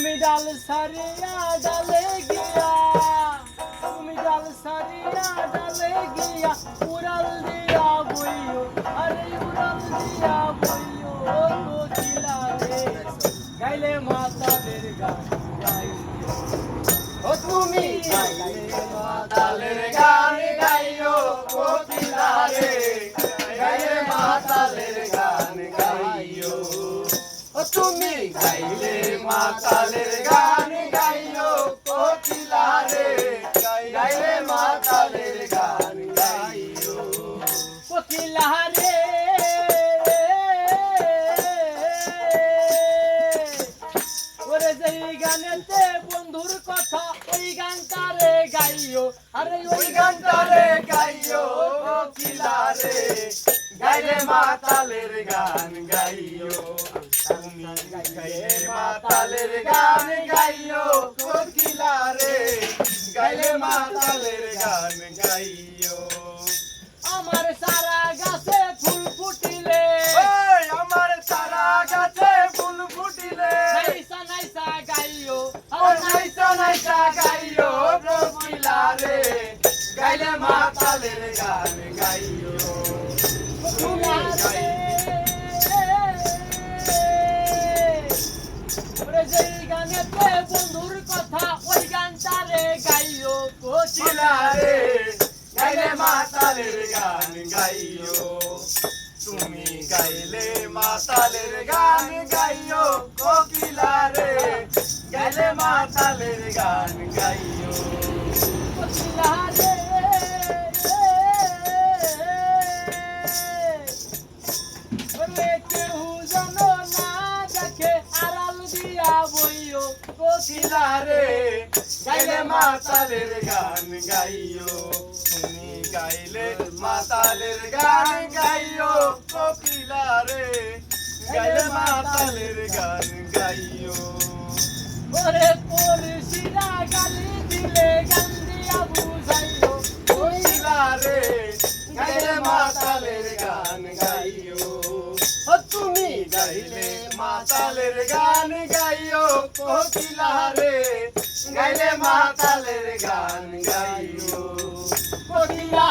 তুমি ডাল সারিয়া ডালে গিয়া, তুমি ডাল সারিয়া ডালে গিয়া উড়াল দিয়া বইও, আরে উড়াল দিয়া বইও কোকিলা রে, গাইলে মাতালের গান গাইও। ও তুমি গাইলে মাতালের গান গাইও কোকিলা রে, গাইলে মাতালের গান গাইও। ও তুমি গাইলে মাতালের গান গাইও কোকিলা রে, গাইলে মাতালের গান গাইও। কোকিলা রে ওরে যেই গানেতে বন্ধুর কথা ওই গানটা রে গাইও, আরে ওই গানটা রে গাইও কোকিলা রে, গাইলে মাতালের গান গাইও। তুমি গাইলে মাতালের গান গাইও কোকিলা রে, গাইলে মাতালের গান গাইও। আমার সারা গাছে ফুল ফুটিলে, ওই আমার সারা গাছে ফুল ফুটিলে, নাইসা নাইসা গাইও, ও নাইসা নাইসা গাইও কোকিলা রে, গাইলে মাতালের গান গাইও। তুমি ওরে যেই গানেতে বন্ধুর কথা ওই গানটা রে গাইও কোকিলা কোকিলা রে, গাইলে মাতালের গান গাইও। তুমি গাইলে মাতালের গান গাইও কোকিলা রে, গাইলে মাতালের গান গাইও। কোকিলা রে ওরে কেউ যেন না দেখে আড়াল দিয়া বইও কোকিলা রে, গাইলে মাতালের গান গাইও। তুমি গাইলে মাতালের গান গাইও কোকিলা রে, গাইলে মাতালের গান গাইও। ওরে পড়শিরা গালি দিলে গান দিয়া বুঝাইও কোকিলা রে, গাইলে মাতালের গান গাইও। ও তুমি গাইলে মাতালের গান গাইও কোকিলা রে, গাইলে মাতালের গান গাইও। কোকিলা